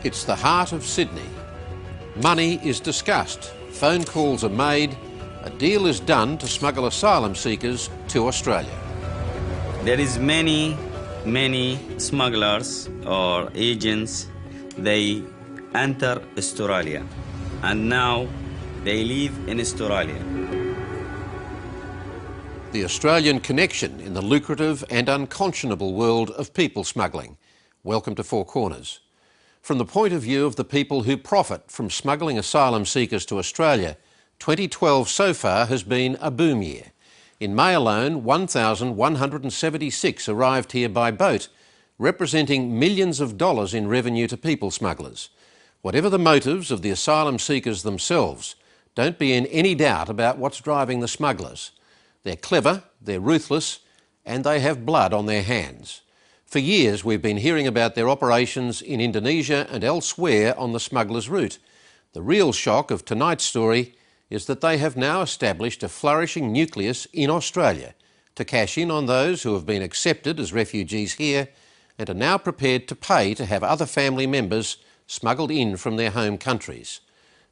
It's the heart of Sydney. Money is discussed, phone calls are made, a deal is done to smuggle asylum seekers to Australia. There is many smugglers or agents. They enter Australia and now they live in Australia. The Australian connection in the lucrative and unconscionable world of people smuggling. Welcome to Four Corners. From the point of view of the people who profit from smuggling asylum seekers to Australia, 2012 so far has been a boom year. In May alone, 1,176 arrived here by boat, representing millions of dollars in revenue to people smugglers. Whatever the motives of the asylum seekers themselves, don't be in any doubt about what's driving the smugglers. They're clever, they're ruthless, and they have blood on their hands. For years we've been hearing about their operations in Indonesia and elsewhere on the smugglers' route. The real shock of tonight's story is that they have now established a flourishing nucleus in Australia to cash in on those who have been accepted as refugees here and are now prepared to pay to have other family members smuggled in from their home countries.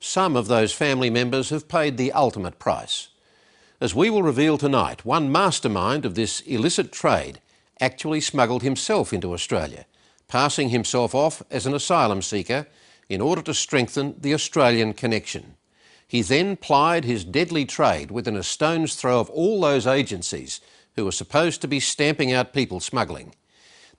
Some of those family members have paid the ultimate price. As we will reveal tonight, one mastermind of this illicit trade actually smuggled himself into Australia, passing himself off as an asylum seeker in order to strengthen the Australian connection. He then plied his deadly trade within a stone's throw of all those agencies who were supposed to be stamping out people smuggling.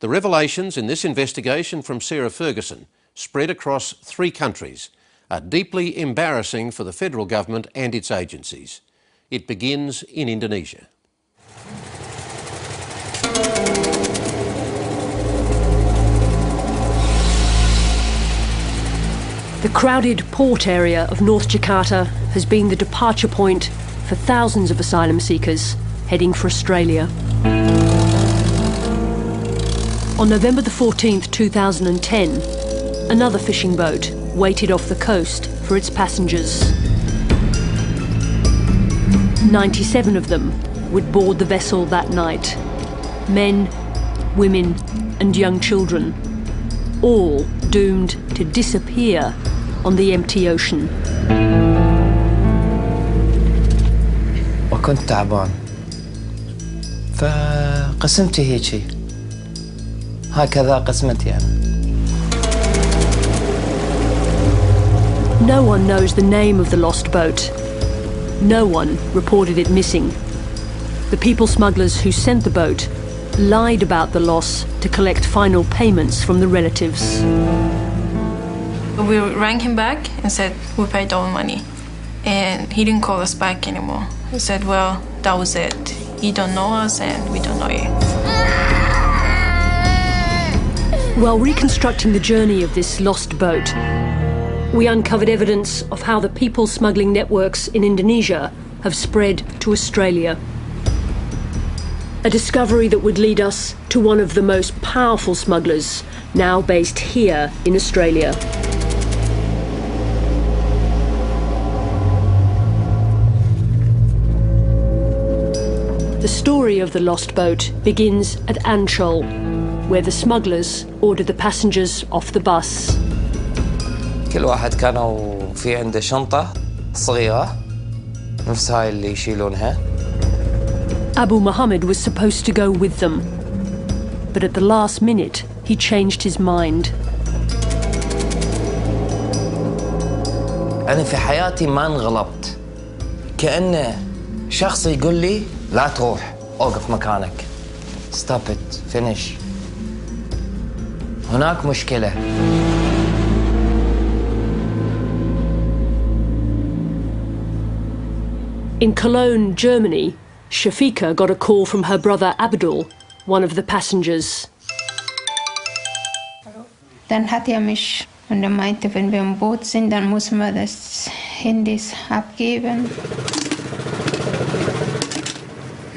The revelations in this investigation from Sarah Ferguson, spread across 3 countries, are deeply embarrassing for the federal government and its agencies. It begins in Indonesia. The crowded port area of North Jakarta has been the departure point for thousands of asylum seekers heading for Australia. On November the 14th, 2010, another fishing boat waited off the coast for its passengers. 97 of them would board the vessel that night. Men, women and young children, all doomed to disappear on the empty ocean. وكنت تعبان فقسمتي هيجي هكذا قسمتي أنا. No one knows the name of the lost boat. No one reported it missing. The people smugglers who sent the boat lied about the loss to collect final payments from the relatives. We rang him back and said we paid all the money, and he didn't call us back anymore. He said, well, that was it. You don't know us and we don't know you. While reconstructing the journey of this lost boat, we uncovered evidence of how the people smuggling networks in Indonesia have spread to Australia. A discovery that would lead us to one of the most powerful smugglers now based here in Australia. The story of the lost boat begins at Ancol, where the smugglers ordered the passengers off the bus. كل واحد كانوا في عنده شنطة صغيرة نفس هاي اللي يشيلونها. Abu Muhammad was supposed to go with them, but at the last minute he changed his mind. أنا في حياتي ما انغلبت. كأنه شخص يقول لي لا تروح أوقف مكانك. Stop it. Finish. هناك مشكلة. In Cologne, Germany, Shafika got a call from her brother Abdul, one of the passengers. Dann hat mich und meinte, wenn wir im Boot sind, dann müssen wir das Handys abgeben.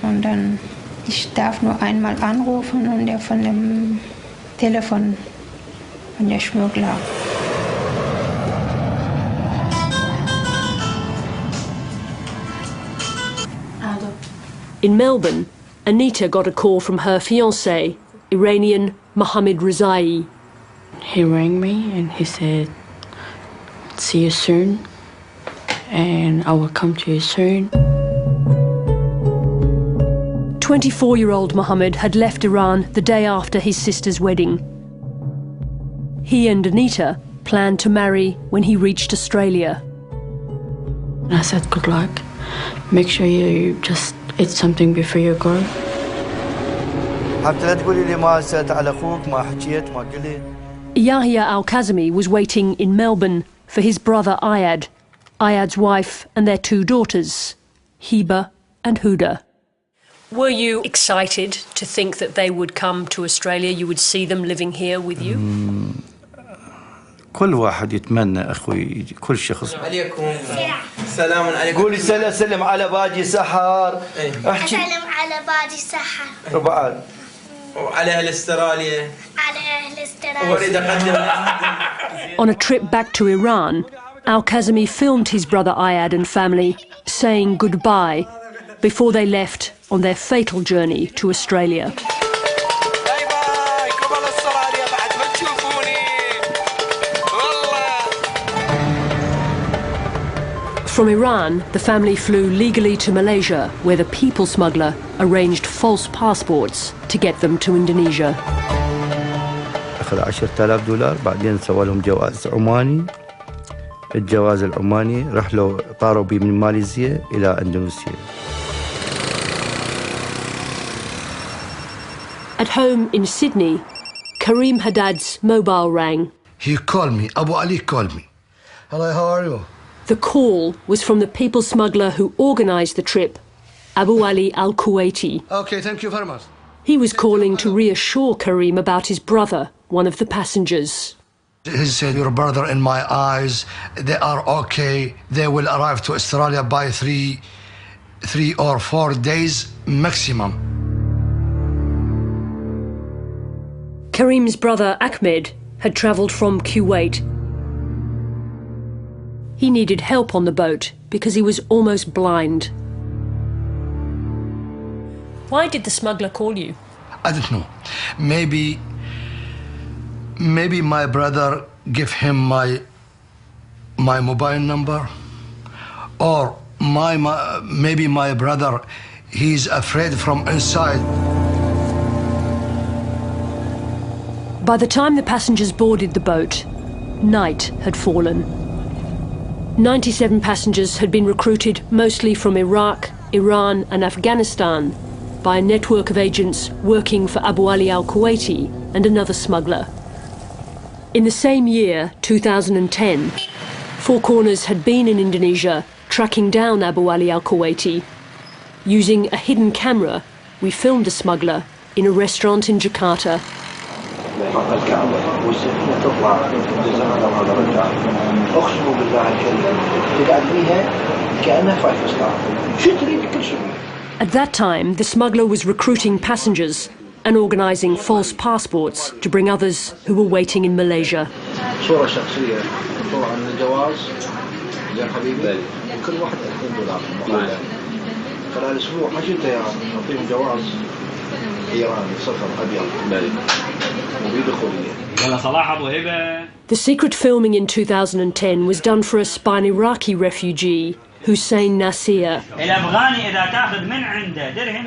Und dann, ich darf nur einmal anrufen und der von dem Telefon von der Schmuggler. In Melbourne, Anita got a call from her fiancé, Iranian Mohammed Rezai. He rang me and he said, "See you soon, and I will come to you soon." 24-year-old Mohammed had left Iran the day after his sister's wedding. He and Anita planned to marry when he reached Australia. And I said, "Good luck. Make sure you just eat something before you go." Yahya Al-Kazmi was waiting in Melbourne for his brother Ayad, Ayad's wife and their 2 daughters, Hiba and Huda. Were you excited to think that they would come to Australia, you would see them living here with you? كل واحد يتمنى أخوي كل شخص. عليكم سلام عليكم. قولي سلم على باجي سحر. سلم على باجي سحر. وبعد وعلى أهل استراليا. على أهل استراليا. وأريد أقدم. On a trip back to Iran, Al-Kazmi filmed his brother Ayad and family saying goodbye before they left on their fatal journey to Australia. From Iran, the family flew legally to Malaysia, where the people smuggler arranged false passports to get them to Indonesia. أخذ $10,000 بعدين سوى لهم جواز عماني. الجواز العماني راح له طاروا بي من ماليزيا إلى إندونيسيا. At home in Sydney, Karim Haddad's mobile rang. He called me. Abu Ali called me. Hello, how are you? The call was from the people smuggler who organised the trip, Abu Ali Al-Kuwaiti. Okay, thank you very much. He was calling to reassure Karim about his brother, one of the passengers. He said, "Your brother in my eyes, they are okay. They will arrive to Australia by three or 4 days maximum." Karim's brother Ahmed had travelled from Kuwait. He needed help on the boat because he was almost blind. Why did the smuggler call you? I don't know. Maybe my brother gave him my mobile number, or maybe my brother, he's afraid from inside. By the time the passengers boarded the boat, night had fallen. 97 passengers had been recruited mostly from Iraq, Iran and Afghanistan by a network of agents working for Abu Ali Al-Kuwaiti and another smuggler. In the same year, 2010, Four Corners had been in Indonesia tracking down Abu Ali Al-Kuwaiti. Using a hidden camera, we filmed the smuggler in a restaurant in Jakarta. At that time, the smuggler was recruiting passengers and organising false passports to bring others who were waiting in Malaysia. The secret filming in 2010 was done for a spy Iraqi refugee, Hussein Nasir.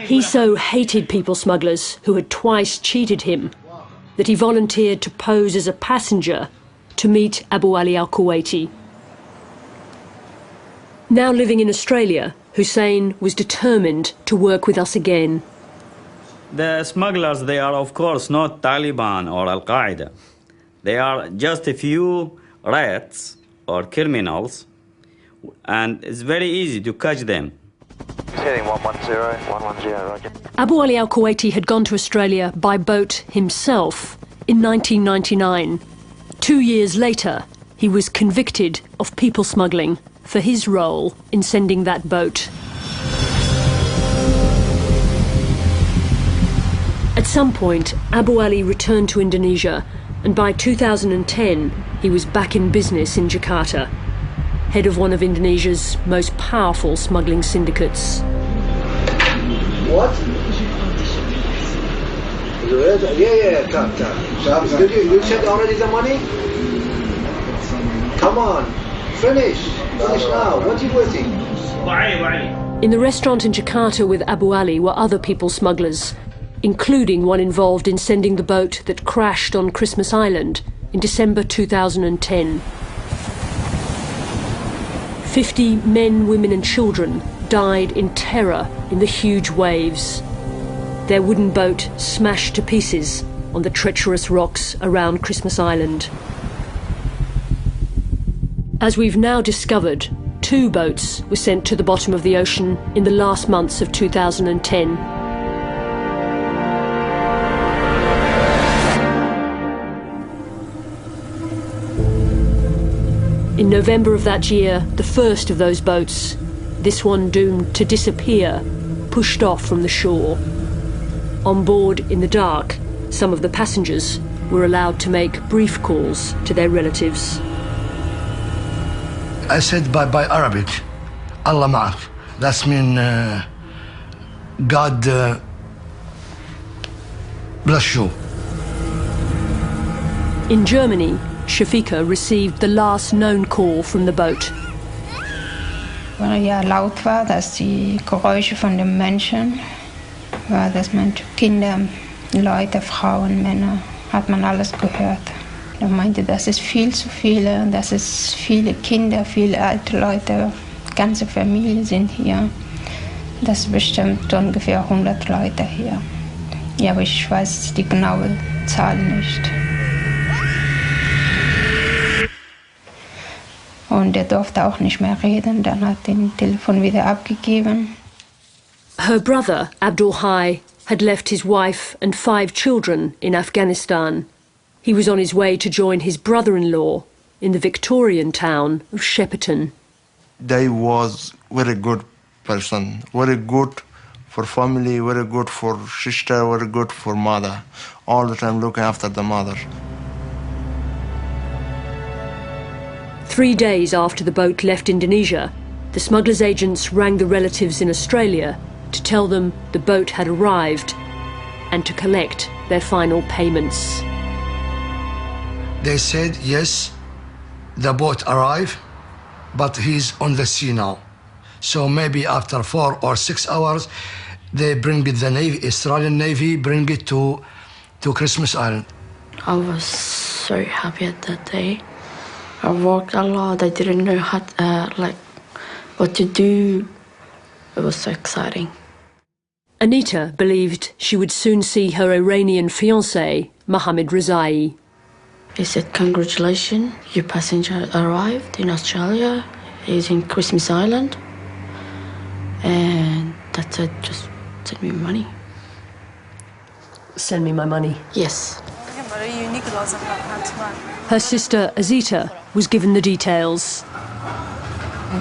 He so hated people smugglers who had twice cheated him that he volunteered to pose as a passenger to meet Abu Ali Al-Kuwaiti. Now living in Australia, Hussein was determined to work with us again. The smugglers, they are of course not Taliban or Al-Qaeda. They are just a few rats or criminals, and it's very easy to catch them. Heading 110, 110, roger. Abu Ali Al-Kuwaiti had gone to Australia by boat himself in 1999. 2 years later, he was convicted of people smuggling for his role in sending that boat. At some point, Abu Ali returned to Indonesia, and by 2010, he was back in business in Jakarta, head of one of Indonesia's most powerful smuggling syndicates. What? Yeah, come. Did you said already the money? Come on, finish now. What are you waiting? In the restaurant in Jakarta with Abu Ali were other people smugglers, including one involved in sending the boat that crashed on Christmas Island in December 2010. 50 men, women and children died in terror in the huge waves. Their wooden boat smashed to pieces on the treacherous rocks around Christmas Island. As we've now discovered, 2 boats were sent to the bottom of the ocean in the last months of 2010. In November of that year, the first of those boats, this one doomed to disappear, pushed off from the shore. On board in the dark, some of the passengers were allowed to make brief calls to their relatives. I said by Arabic, Allah ma'ak. That's mean God bless you. In Germany, Shafika received the last known call from the boat. Weil ja laut war, dass die Geräusche von den Menschen war, dass man Kinder, Leute, Frauen, Männer, hat man alles gehört. Er meinte, das ist viel zu viele, das ist viele Kinder, viele alte Leute, ganze Familie sind hier. Das ist bestimmt ungefähr 100 Leute hier. Ja, aber ich weiß die genaue Zahl nicht. Und er durfte auch nicht mehr reden, dann hat er das Telefon wieder abgegeben. Her brother, Abdul Hai, had left his wife and 5 children in Afghanistan. He was on his way to join his brother-in-law in the Victorian town of Shepparton. They was very good person, very good for family, very good for sister, very good for mother. All the time looking after the mother. 3 days after the boat left Indonesia, the smugglers' agents rang the relatives in Australia to tell them the boat had arrived and to collect their final payments. They said, yes, the boat arrived, but he's on the sea now. So maybe after 4 or 6 hours, they bring it, the Navy, Australian Navy, bring it to Christmas Island. I was so happy at that day. I worked a lot. I didn't know how, what to do. It was so exciting. Anita believed she would soon see her Iranian fiancé, Mohammed Rezai. He said, congratulations, your passenger arrived in Australia. He's in Christmas Island. And that's it, just send me money. Send me my money? Yes. Her sister, Azita, was given the details.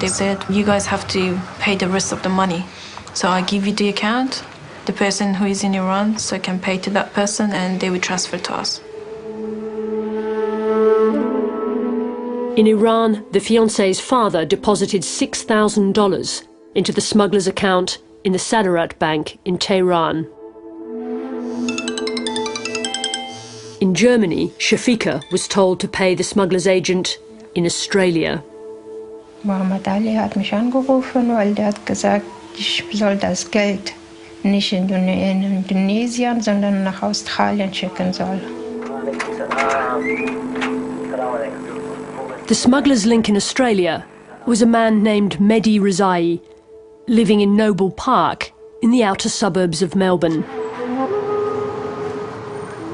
They said, you guys have to pay the rest of the money. So I give you the account, the person who is in Iran, so I can pay to that person and they will transfer to us. In Iran, the fiancé's father deposited $6,000 into the smuggler's account in the Sadarat Bank in Tehran. In Germany, Shafika was told to pay the smuggler's agent in Australia. Mohammed Ali hat mich angerufen, weil der hat gesagt, ich soll das Geld nicht in Indonesien, sondern nach Australien schicken soll. The smuggler's link in Australia was a man named Mehdi Rezai, living in Noble Park in the outer suburbs of Melbourne.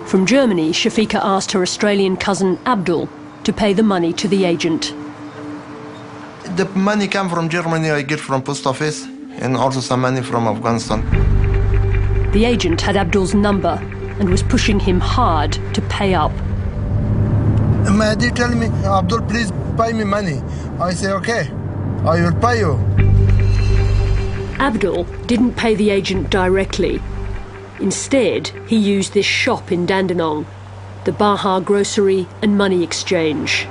From Germany, Shafika asked her Australian cousin Abdul to pay the money to the agent. The money came from Germany, I get from post office, and also some money from Afghanistan. The agent had Abdul's number and was pushing him hard to pay up. Mehdi tell me, Abdul, please pay me money. I say, okay, I will pay you. Abdul didn't pay the agent directly. Instead, he used this shop in Dandenong, the Baha Grocery and Money Exchange.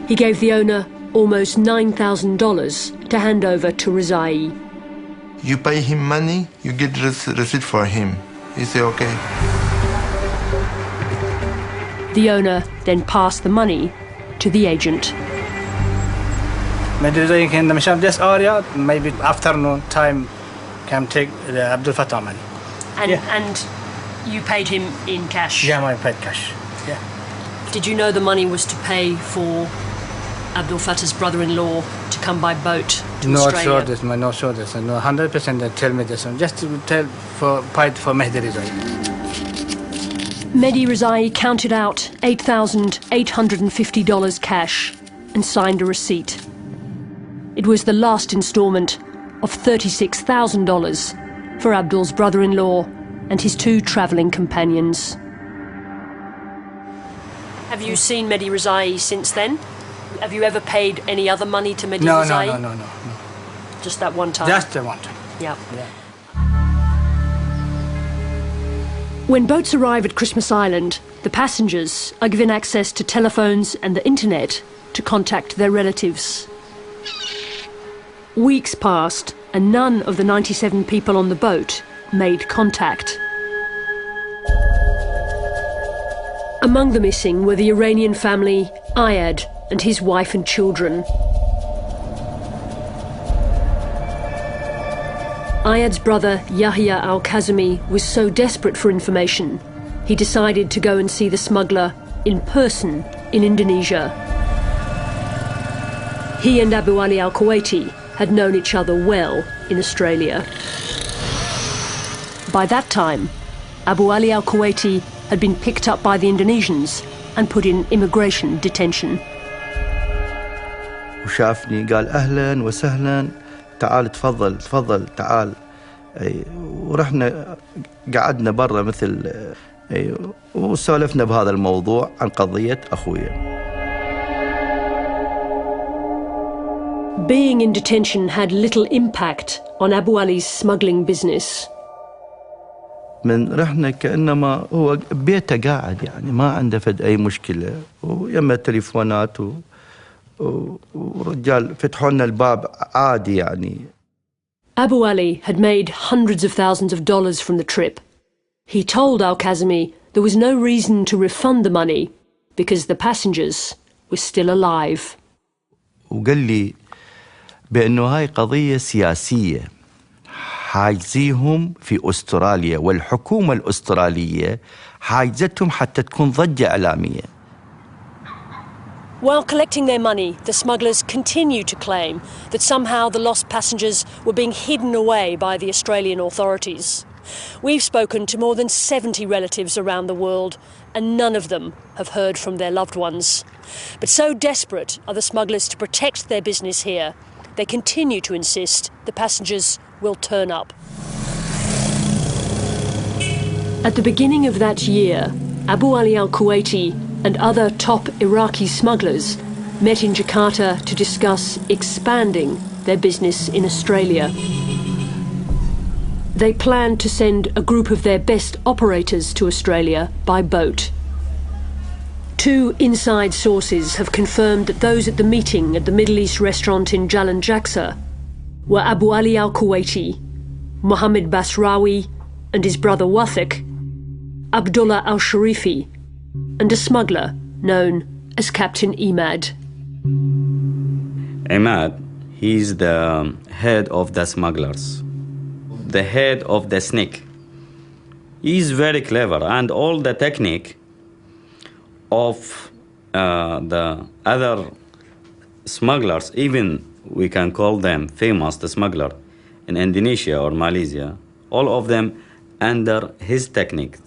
He gave the owner almost $9,000 to hand over to Rezai. You pay him money, you get receipt for him. He said, okay. The owner then passed the money to the agent. Maybe in this area, maybe afternoon time can take the Abdul Fattah money. And you paid him in cash? Yeah, I paid cash. Yeah. Did you know the money was to pay for Abdul Fattah's brother-in-law to come by boat to Australia? Not sure this. No, 100% they tell me this. Just to tell for paid for Mehdi Rizai. Mehdi Rizai counted out $8,850 cash and signed a receipt. It was the last instalment of $36,000 for Abdul's brother-in-law and his two travelling companions. Have you seen Mehdi Rizai since then? Have you ever paid any other money to Mehdi Rizai? No. Just that one time? Just the one time. Yeah. When boats arrive at Christmas Island, the passengers are given access to telephones and the internet to contact their relatives. Weeks passed and none of the 97 people on the boat made contact. Among the missing were the Iranian family Ayad and his wife and children. Ayad's brother Yahya al-Kazemi was so desperate for information, he decided to go and see the smuggler in person in Indonesia. He and Abu Ali al-Kuwaiti had known each other well in Australia. By that time, Abu Ali al-Kuwaiti had been picked up by the Indonesians and put in immigration detention. وشافني قال أهلا وسهلا تعال تفضل تعال ورحنا قعدنا برا مثل وسولفنا بهذا الموضوع عن قضية أخويا. Being in detention had little impact on Abu Ali's smuggling business. من رحنا كأنما هو بيته قاعد يعني ما عنده فد أي مشكلة ويما تليفونات ورجال فتحوا لنا الباب عادي يعني. Abu Ali had made hundreds of thousands of dollars from the trip. He told al-Kazemi there was no reason to refund the money because the passengers were still alive. وقال لي بأنه هاي قضية سياسية حاجزيهم في أستراليا والحكومة الأسترالية حاجزتهم حتى تكون ضجة إعلامية. While collecting their money, the smugglers continued to claim that somehow the lost passengers were being hidden away by the Australian authorities. We've spoken to more than 70 relatives around the world, and none of them have heard from their loved ones. But so desperate are the smugglers to protect their business here, they continue to insist the passengers will turn up. At the beginning of that year, Abu Ali al-Kuwaiti and other top Iraqi smugglers met in Jakarta to discuss expanding their business in Australia. They planned to send a group of their best operators to Australia by boat. Two inside sources have confirmed that those at the meeting at the Middle East restaurant in Jalan Jaksa were Abu Ali al-Kuwaiti, Mohammed Basrawi and his brother Wathik, Abdullah al-Sharifi, and a smuggler known as Captain Imad. Imad, he's the head of the smugglers, the head of the snake. He's very clever, and all the technique of the other smugglers, even we can call them famous, the smuggler in Indonesia or Malaysia, all of them under his technique.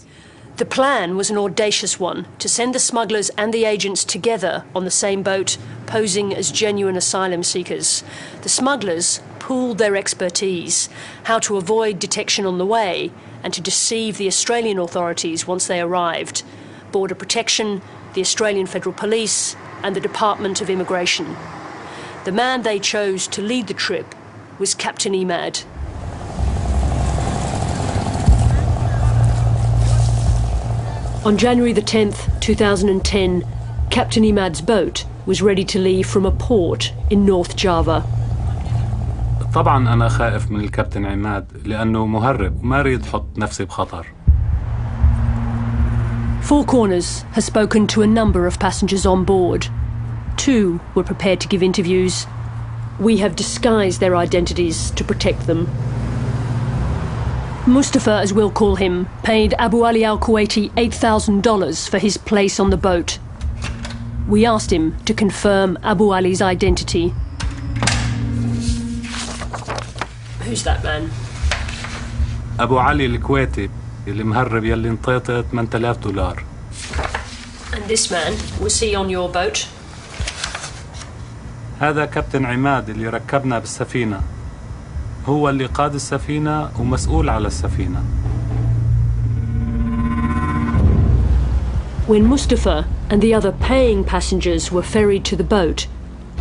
The plan was an audacious one, to send the smugglers and the agents together on the same boat, posing as genuine asylum seekers. The smugglers pooled their expertise, how to avoid detection on the way and to deceive the Australian authorities once they arrived, Border Protection, the Australian Federal Police and the Department of Immigration. The man they chose to lead the trip was Captain Imad. On January the 10th, 2010, Captain Imad's boat was ready to leave from a port in North Java. طبعا أنا خائف من الكابتن عماد لأنه مهرب وما أريد أحط نفسي بخطر. Four Corners has spoken to a number of passengers on board. 2 were prepared to give interviews. We have disguised their identities to protect them. Mustafa, as we'll call him, paid Abu Ali al-Kuwaiti $8,000 for his place on the boat. We asked him to confirm Abu Ali's identity. Who's that man? أبو علي الكويتي اللي مهرب يلي انطيته $8,000. And this man, was he on your boat? هذا كابتن عماد اللي ركبنا بالسفينة. هو اللي قاد السفينة ومسؤول على السفينة. When Mustafa and the other paying passengers were ferried to the boat,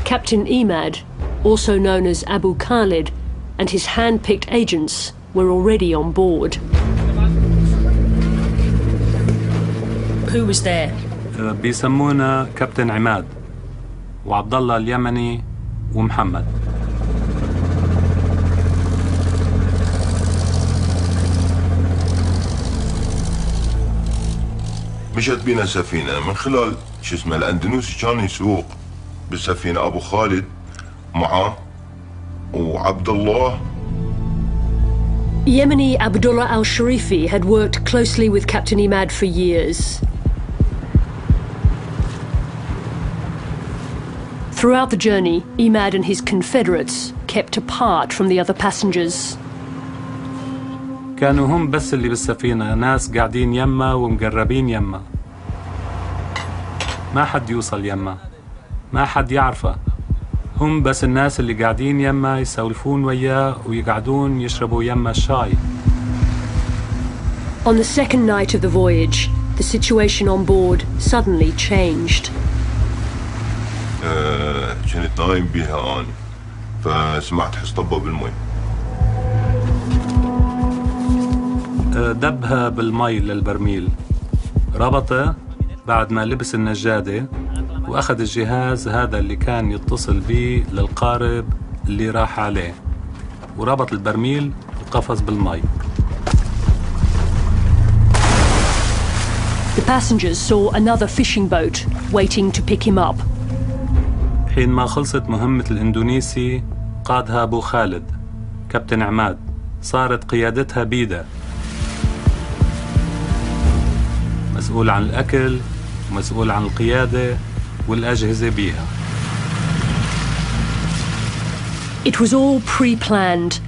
Captain Imad, also known as Abu Khalid, and his hand-picked agents were already on board. Who was there? بيسمونا كابتن عماد وعبد الله اليمني ومحمد. مشت بينا سفينة من خلال الأندونيسي كان يسوق بالسفينة أبو خالد معه وعبد الله. Yemeni Abdullah al-Sharifi had worked closely with Captain Imad for years. Throughout the journey, Imad and his confederates kept apart from the other passengers. كانوا هم بس اللي بالسفينة، ناس قاعدين يما ومقربين يما. ما حد يوصل يما، ما حد يعرفه. هم بس الناس اللي قاعدين يما يسولفون وياه ويقعدون يشربوا يما الشاي. On the second night of the voyage, the situation on board suddenly changed. كنت نايم بيها أنا، فسمعت حس طبة بالمي. دبها بالمي للبرميل، ربطه بعد ما لبس النجادة وأخذ الجهاز هذا اللي كان يتصل به للقارب اللي راح عليه، وربط البرميل وقفز بالمي. The passengers saw another fishing boat waiting to pick him up. حين ما خلصت مهمة الإندونيسي قادها أبو خالد كابتن عماد، صارت قيادتها بيده، مسؤول عن الأكل ومسؤول عن القيادة والأجهزة بيها. It was all pre-planned.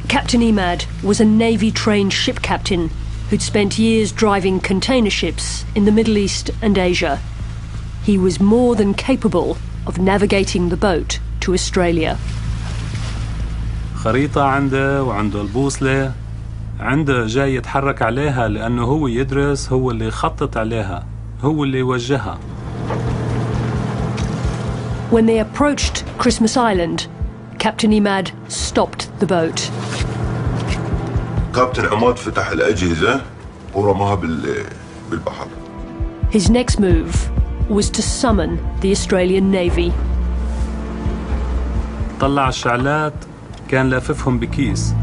Captain Imad was a Navy-trained ship captain who'd spent years driving container ships in the Middle East and Asia. He was more than capable of navigating the boat to Australia. خريطة عنده وعنده البوصلة، عنده جاي يتحرك عليها لأنه هو يدرس، هو اللي يخطط عليها، هو اللي يوجهها. When they approached Christmas Island, Captain Imad stopped the boat. كابتن عماد فتح الأجهزة ورماها بالبحر. His next move was to summon the Australian Navy. طلع الشعلات، كان لاففهم بكيس.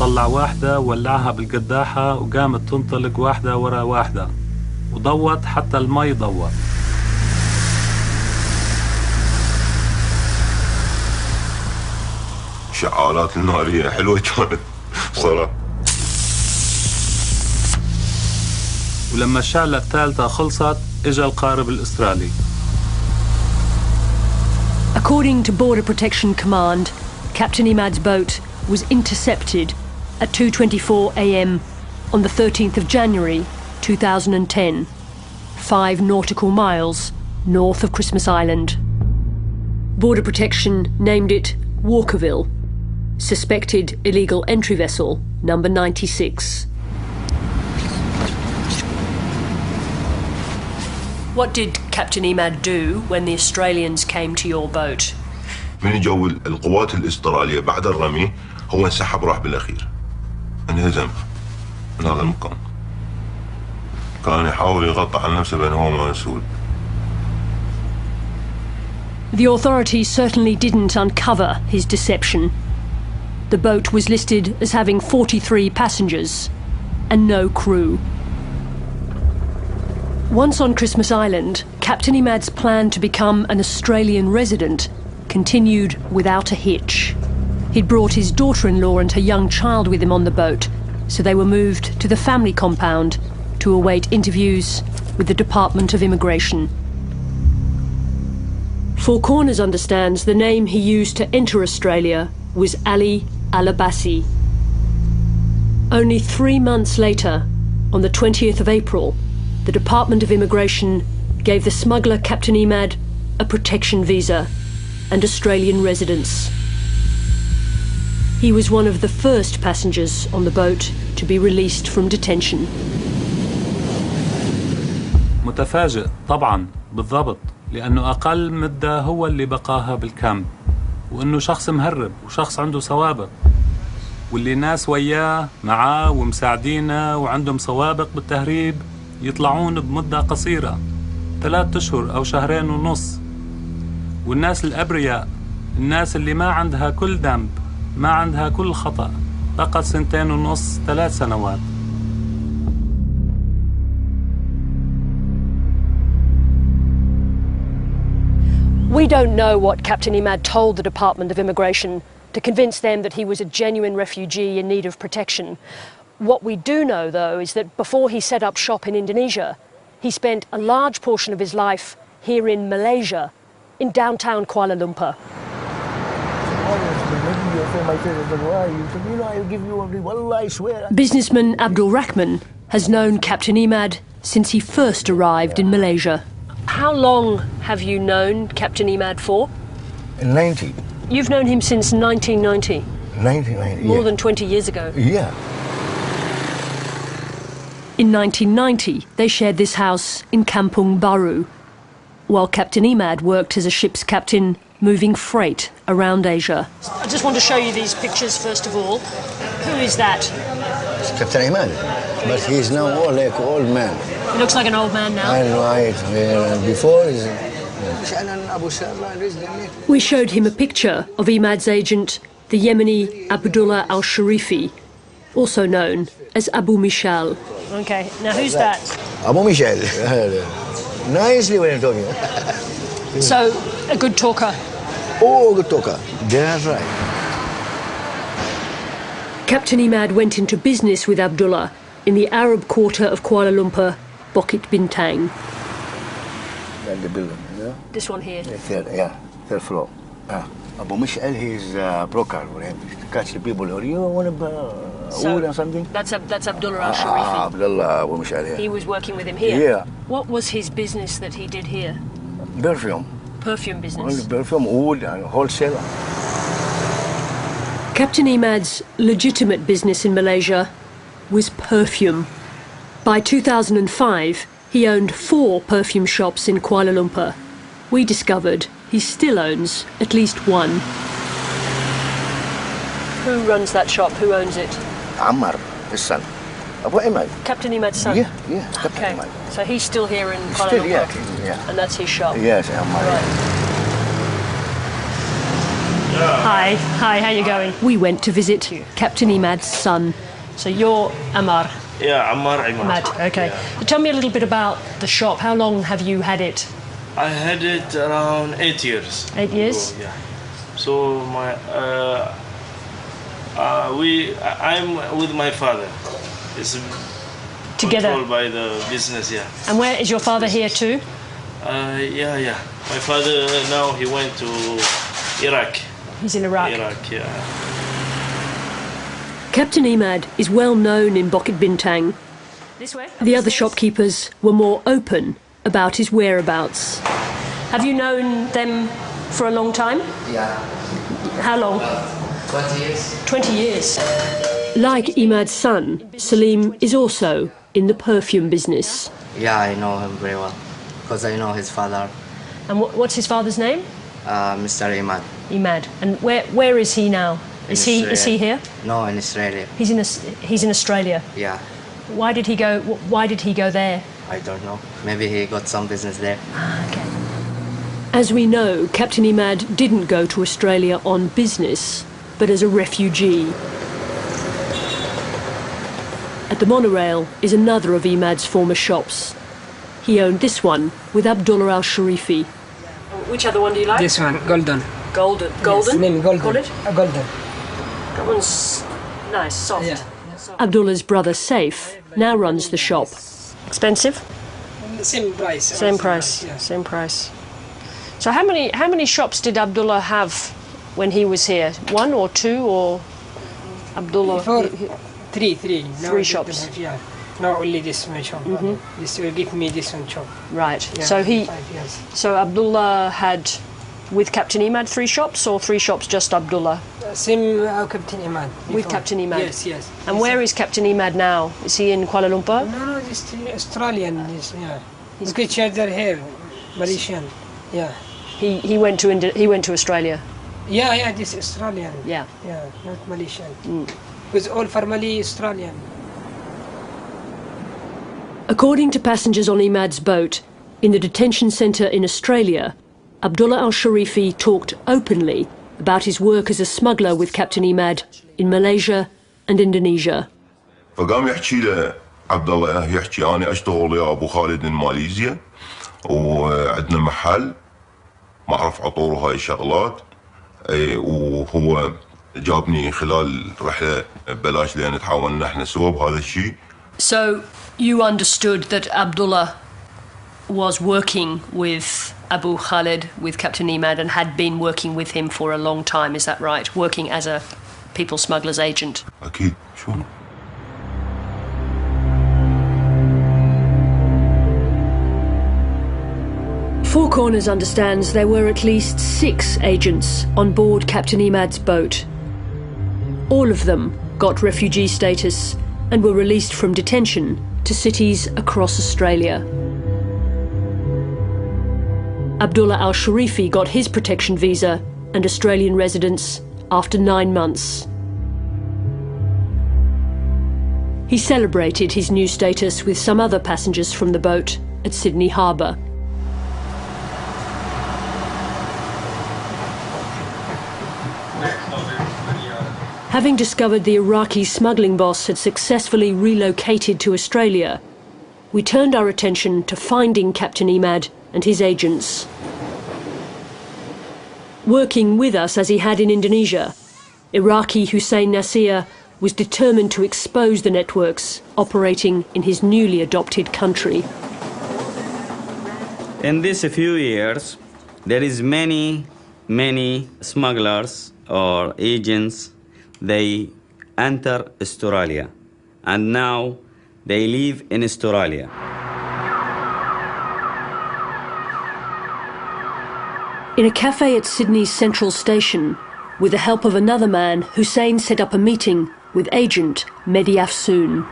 طلع واحدة ولعها بالقداحة وقامت تنطلق واحدة ورا واحدة، وضوت حتى المي ضوت. شعالات النارية حلوة كانت صراحة. ولما الشعلة الثالثة خلصت اجا القارب الأسترالي. According to Border Protection Command, Captain Imad's boat was intercepted at 2:24 a.m. on the 13th of January 2010, 5 nautical miles north of Christmas Island. Border Protection named it Walkerville, suspected illegal entry vessel number 96. What did Captain Imad do when the Australians came to your boat? من جو القوات الأسترالية بعد الرمي هو انسحب راح بالأخير، انهزم من هذا المكان. كان يحاول يغطي على نفسه بأنه هو مسؤول. The authorities certainly didn't uncover his deception. the boat was listed as having 43 passengers and no crew. Once on Christmas Island, Captain Imad's plan to become an Australian resident continued without a hitch. He'd brought his daughter-in-law and her young child with him on the boat, so they were moved to the family compound to await interviews with the Department of Immigration. Four Corners understands the name he used to enter Australia was Ali Al-Abbasi. Only 3 months later, on the 20th of April, the Department of Immigration gave the smuggler Captain Imad a protection visa and Australian residence. He was one of the first passengers on the boat to be released from detention. متفاجئ طبعا بالضبط، لأنه أقل مدة هو اللي بقاها بالكامب، وإنه شخص مهرب وشخص عنده سوابق، واللي ناس وياه معاه ومساعدينه وعندهم سوابق بالتهريب يطلعون بمدة قصيرة 3 أشهر أو 2.5 شهور. والناس الأبرياء، الناس اللي ما عندها كل ذنب، ما عندها كل خطأ، فقط 2.5 3 سنوات. We don't know what Captain Imad told the Department of Immigration to convince them that he was a genuine refugee in need of protection. What we do know, though, is that before he set up shop in Indonesia, he spent a large portion of his life here in Malaysia, in downtown Kuala Lumpur. Businessman Abdul Rahman has known Captain Imad since he first arrived in Malaysia. How long have you known Captain Imad for? 90. You've known him since 1990? 1990, More than 20 years ago? Yeah. In 1990, they shared this house in Kampung Baru, while Captain Imad worked as a ship's captain moving freight around Asia. I just want to show you these pictures first of all. Who is that? It's Captain Imad, but he's now like an old man. He looks like an old man now. And right, before is. We showed him a picture of Imad's agent, the Yemeni Abdullah al-Sharifi, also known as Abu Mishal. Okay, now who's that? Abu Mishal. Nicely when you're talking. So, a good talker? Oh, good talker. That's right. Captain Imad went into business with Abdullah in the Arab quarter of Kuala Lumpur, Bukit Bintang. That's the building, yeah? This one here? Third floor. Abu Mishal, he's a broker. To catch the people. Or you want to wood or something? That's Abdullah al-Sharifi. Abdullah Abu Mishal, yeah. He was working with him here? Yeah. What was his business that he did here? Perfume. Perfume business? Only perfume, wood, and wholesaler. Captain Imad's legitimate business in Malaysia was perfume. By 2005, he owned 4 perfume shops in Kuala Lumpur. We discovered he still owns at least one. Who runs that shop? Who owns it? Ammar, his son. Abu Imad. Captain Imad's son? Yeah, Captain Okay, Imad. so he's still here in Kuala Still, Lumpur? yeah. And that's his shop? Yes, Ammar. Hi, how you going? We went to visit Captain Imad's son. So you're Ammar? Yeah, Ammar Imad. Okay. Yeah. So tell me a little bit about the shop. How long have you had it? I had it around 8 years. 8 years? Ago, yeah. So I'm with my father. It's Together? controlled by the business, yeah. And where is your father here too? Yeah. My father now he went to Iraq. He's in Iraq? Iraq, yeah. Captain Imad is well known in Bukit Bintang. This way? The other shopkeepers were more open about his whereabouts. Have you known them for a long time? Yeah. How long? 20 years. 20 years. Like Imad's son, Salim is also in the perfume business. Yeah, I know him very well, because I know his father. And what's his father's name? Mr. Imad. Imad. And where is he now? Is he here? No, in Australia. He's in Australia. Yeah. Why did he go there? I don't know. Maybe he got some business there. As we know, Captain Imad didn't go to Australia on business, but as a refugee. At the monorail is another of Imad's former shops. He owned this one with Abdullah al-Sharifi. Which other one do you like? This one, golden. Golden. Golden? Yes, golden. Call it? Golden. That one's nice, soft. Yeah. Abdullah's brother Saif now runs the shop. Expensive? Same price. Same price. Yeah. Same price. So how many shops did Abdullah have when he was here? One or two, or Abdullah? Three. Three shops. Yeah. Not only this one shop. This will give me this one shop. Right. Yeah, So 5 years. So Abdullah had, with Captain Imad, 3 shops, or 3 shops just Abdullah? Same Captain Imad. With Captain Imad? Yes. And where is Captain Imad now? Is he in Kuala Lumpur? No, this Australian. Yeah. He's good shelter here, Malaysian. Yeah. He went to Australia. Yeah. This Australian. Yeah. Yeah, not Malaysian. Because all family Australian. According to passengers on Imad's boat, in the detention centre in Australia, Abdullah al-Sharifi talked openly about his work as a smuggler with Captain Imad in Malaysia and Indonesia. فقام يحكي له عبد الله يحكي أنا أشتغل يا أبو خالد من ماليزيا وعندنا محل معرف عطور هاي الشغلات وهو جابني خلال رحلة ببلاش لأن تعاوننا احنا سوا بهذا الشيء. So you understood that Abdullah was working with Abu Khalid, with Captain Imad, and had been working with him for a long time, is that right? Working as a people smuggler's agent? أكيد شو. Four Corners understands there were at least 6 agents on board Captain Imad's boat. All of them got refugee status and were released from detention to cities across Australia. Abdullah al-Sharifi got his protection visa and Australian residence after 9 months. He celebrated his new status with some other passengers from the boat at Sydney Harbour. Having discovered the Iraqi smuggling boss had successfully relocated to Australia, we turned our attention to finding Captain Imad and his agents. Working with us as he had in Indonesia, Iraqi Hussein Nasir was determined to expose the networks operating in his newly adopted country. In these few years, there is many smugglers or agents. They enter Australia, and now they live in Australia. In a cafe at Sydney's Central Station, with the help of another man, Hussein set up a meeting with agent Mehdi Afsoon.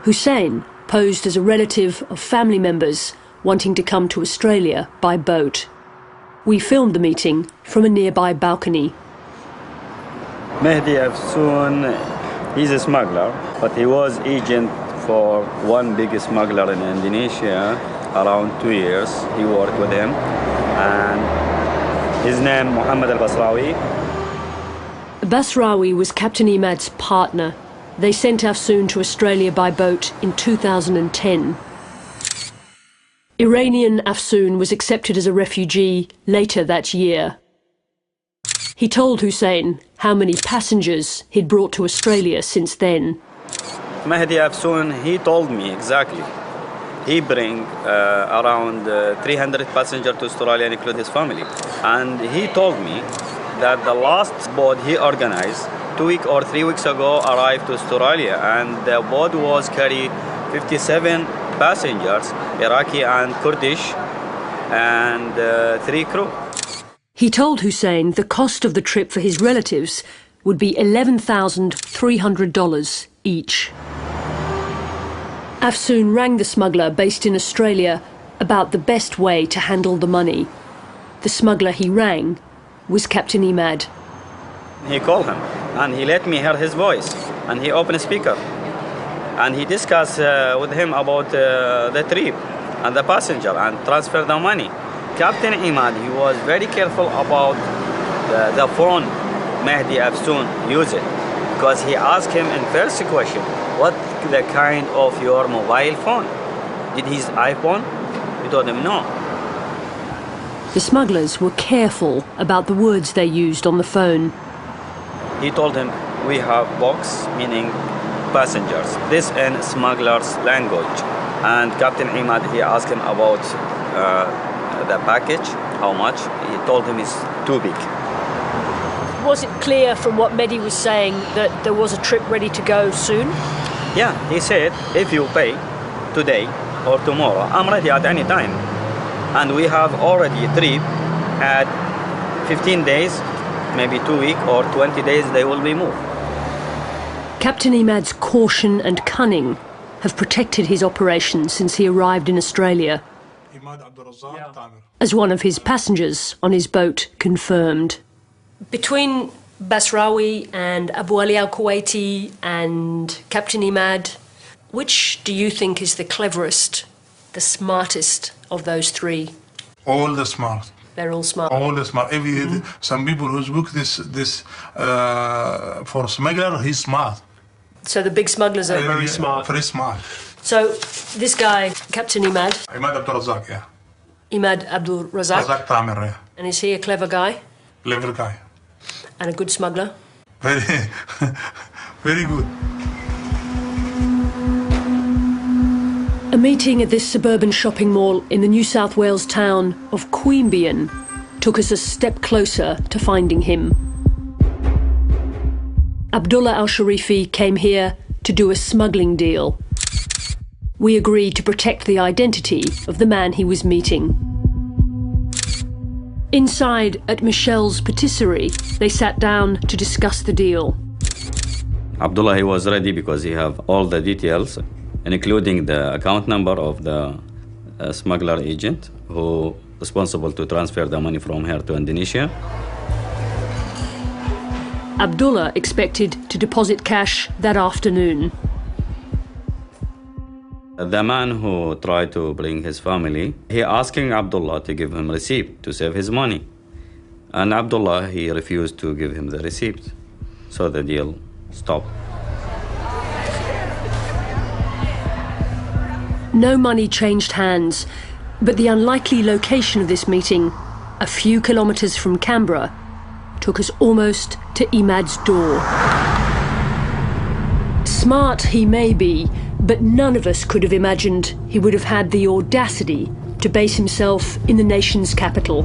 Hussein posed as a relative of family members wanting to come to Australia by boat. We filmed the meeting from a nearby balcony. Mehdi Afsoon, he's a smuggler, but he was agent for one big smuggler in Indonesia around 2 years. He worked with him, and his name Muhammad al-Basrawi. Basrawi was Captain Imad's partner. They sent Afsoon to Australia by boat in 2010. Iranian Afsoon was accepted as a refugee later that year. He told Hussein how many passengers he'd brought to Australia since then. Mehdi Afsoon, he told me exactly. He bring around 300 passengers to Australia, including his family. And he told me that the last boat he organized 2 weeks or 3 weeks ago arrived to Australia, and the boat was carrying 57 passengers, Iraqi and Kurdish, and 3 crew. He told Hussein the cost of the trip for his relatives would be $11,300 each. Afsoon rang the smuggler based in Australia about the best way to handle the money. The smuggler he rang was Captain Imad. He called him and he let me hear his voice, and he opened a speaker and he discussed with him about the trip and the passenger and transfer the money. Captain Imad, he was very careful about the phone Mehdi Afsoon use it? Because he asked him in first question, what the kind of your mobile phone? Did his iPhone? He told him no. The smugglers were careful about the words they used on the phone. He told him, we have box, meaning passengers. This in smugglers' language. And Captain Imad, he asked him about the package, how much. He told him it's too big. Was it clear from what Mehdi was saying that there was a trip ready to go soon? Yeah, he said, if you pay today or tomorrow, I'm ready at any time. And we have already a trip at 15 days, maybe 2 weeks or 20 days, they will be moved. Captain Imad's caution and cunning have protected his operation since he arrived in Australia, as one of his passengers on his boat confirmed. Between Basrawi and Abu Ali al-Kuwaiti and Captain Imad, which do you think is the cleverest, the smartest of those three? All the smart. They're all smart. All the smart. Some people who book this for smuggler, he's smart. So the big smugglers are very smart. Very smart. So this guy, Captain Imad. Imad Abdul Razak, yeah. Imad Abdul Razak. Razak Tamer, yeah. And is he a clever guy? Clever guy. And a good smuggler? Very, very good. A meeting at this suburban shopping mall in the New South Wales town of Queanbeyan took us a step closer to finding him. Abdullah al-Sharifi came here to do a smuggling deal. We agreed to protect the identity of the man he was meeting. Inside at Michelle's patisserie, they sat down to discuss the deal. Abdullah, he was ready because he have all the details, including the account number of the smuggler agent who responsible to transfer the money from here to Indonesia. Abdullah expected to deposit cash that afternoon. The man who tried to bring his family, he asking Abdullah to give him receipt to save his money. And Abdullah, he refused to give him the receipt. So the deal stopped. No money changed hands, but the unlikely location of this meeting, a few kilometres from Canberra, took us almost to Imad's door. Smart he may be, but none of us could have imagined he would have had the audacity to base himself in the nation's capital.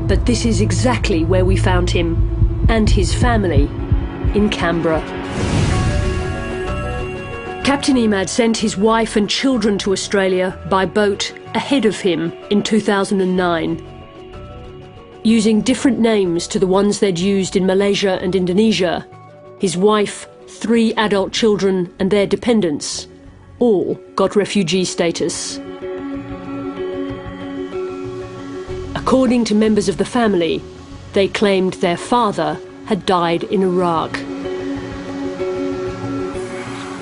But this is exactly where we found him and his family, in Canberra. Captain Imad sent his wife and children to Australia by boat ahead of him in 2009. Using different names to the ones they'd used in Malaysia and Indonesia, his wife, 3 adult children and their dependents all got refugee status. According to members of the family, they claimed their father had died in Iraq.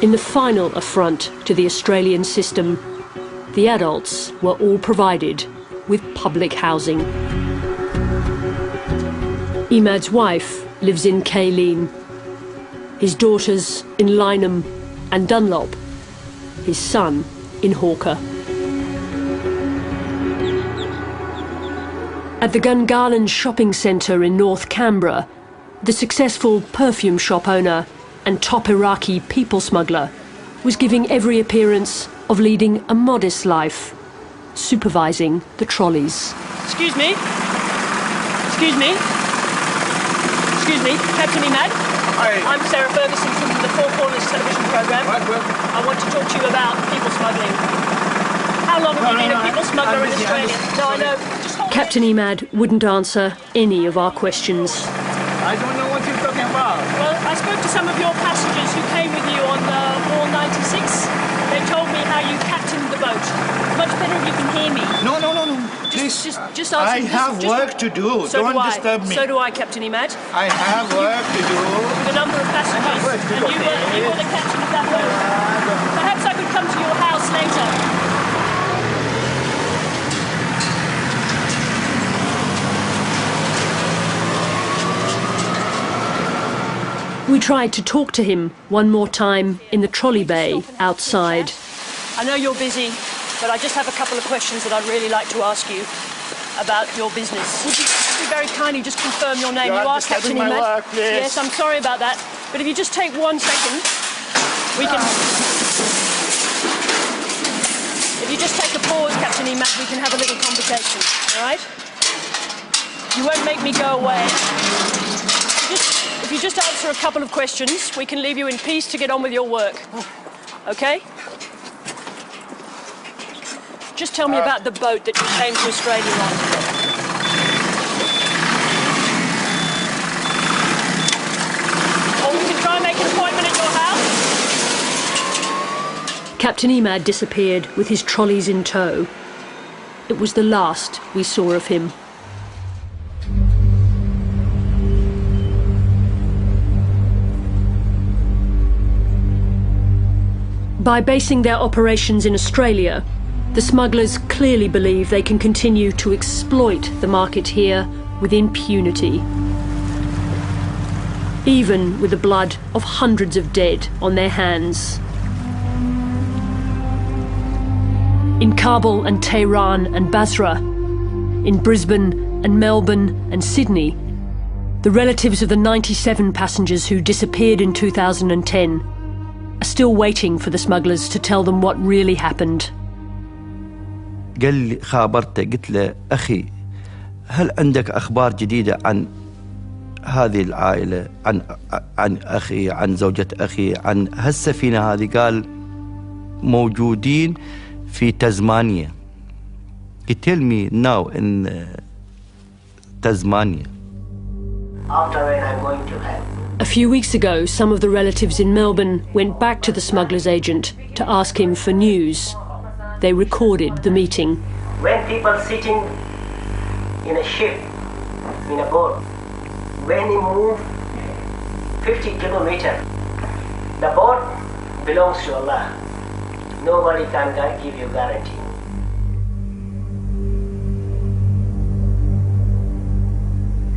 In the final affront to the Australian system, the adults were all provided with public housing. Imad's wife lives in Kaylene, his daughters in Lynham and Dunlop, his son in Hawker. At the Gungahlin shopping centre in North Canberra, the successful perfume shop owner and top Iraqi people smuggler was giving every appearance of leading a modest life, supervising the trolleys. Excuse me? Excuse me? Excuse me, Captain Imad? Hi. I'm Sarah Ferguson from the Four Corners television programme. I want to talk to you about people smuggling. How long have you been a people smuggler in Australia? No, I know. Captain Imad wouldn't answer any of our questions. I don't know what you're talking about. Well, I spoke to some of your passengers who came with you on Wall 96. They told me how you captained the boat. Much better if you can hear me. No. Please. Just answer. I have work to do. So don't do disturb me. So do I, Captain Imad. I have work to do. With a number of passengers. And you were the captain of that boat. Perhaps I could come to your house later. We tried to talk to him one more time in the trolley bay outside. I know you're busy, but I just have a couple of questions that I'd really like to ask you about your business. Would you very kindly just confirm your name? You are Captain Imad? Yes, I'm sorry about that. But if you just take 1 second, we can... If you just take a pause, Captain Imad, we can have a little conversation, all right? You won't make me go away. If you just answer a couple of questions, we can leave you in peace to get on with your work. Okay? Just tell me about the boat that you came to Australia on. Or we can try and make an appointment at your house. Captain Imad disappeared with his trolleys in tow. It was the last we saw of him. By basing their operations in Australia, the smugglers clearly believe they can continue to exploit the market here with impunity, even with the blood of hundreds of dead on their hands. In Kabul and Tehran and Basra, in Brisbane and Melbourne and Sydney, the relatives of the 97 passengers who disappeared in 2010 are still waiting for the smugglers to tell them what really happened. قال لي خابرته قلت له أخي هل عندك أخبار جديدة عن هذه العائلة عن أخي عن زوجة أخي عن هالسفينة هذه؟ قال موجودين في تزمانيا. He tell me now in Tasmania. After when I'm going to help. A few weeks ago, some of the relatives in Melbourne went back to the smuggler's agent to ask him for news. They recorded the meeting. When people sitting in a ship, in a boat, when you move 50 kilometers, the boat belongs to Allah. Nobody can give you guarantee.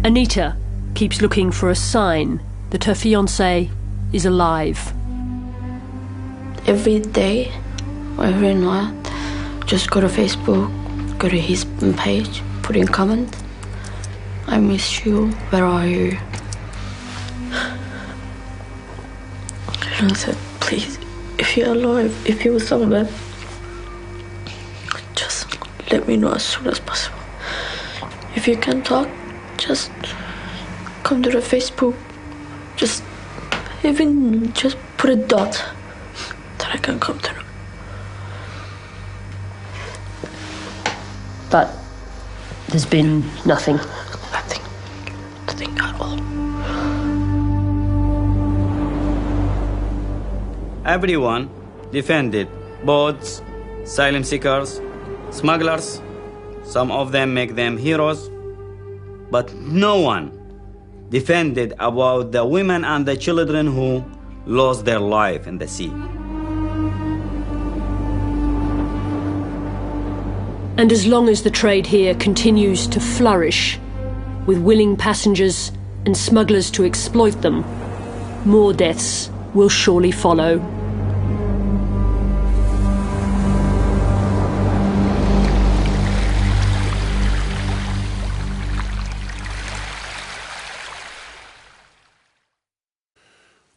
Anita keeps looking for a sign that her fiancé is alive. Every day, every night, just go to Facebook, go to his page, put in comments. I miss you, where are you? And I said, please, if you're alive, if you're somewhere, just let me know as soon as possible. If you can talk, just come to the Facebook, just even just put a dot that I can come through. But there's been nothing. Nothing at all. Everyone defended boats, asylum seekers, smugglers. Some of them make them heroes, but no one defended about the women and the children who lost their life in the sea. And as long as the trade here continues to flourish, with willing passengers and smugglers to exploit them, more deaths will surely follow.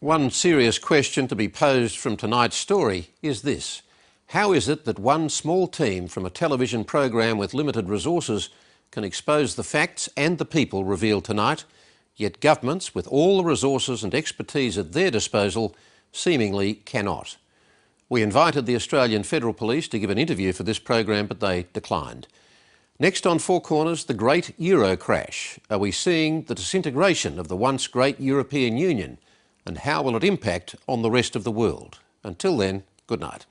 One serious question to be posed from tonight's story is this: how is it that one small team from a television program with limited resources can expose the facts and the people revealed tonight, yet governments with all the resources and expertise at their disposal seemingly cannot? We invited the Australian Federal Police to give an interview for this program, but they declined. Next on Four Corners, the great Euro crash. Are we seeing the disintegration of the once great European Union? And how will it impact on the rest of the world? Until then, good night.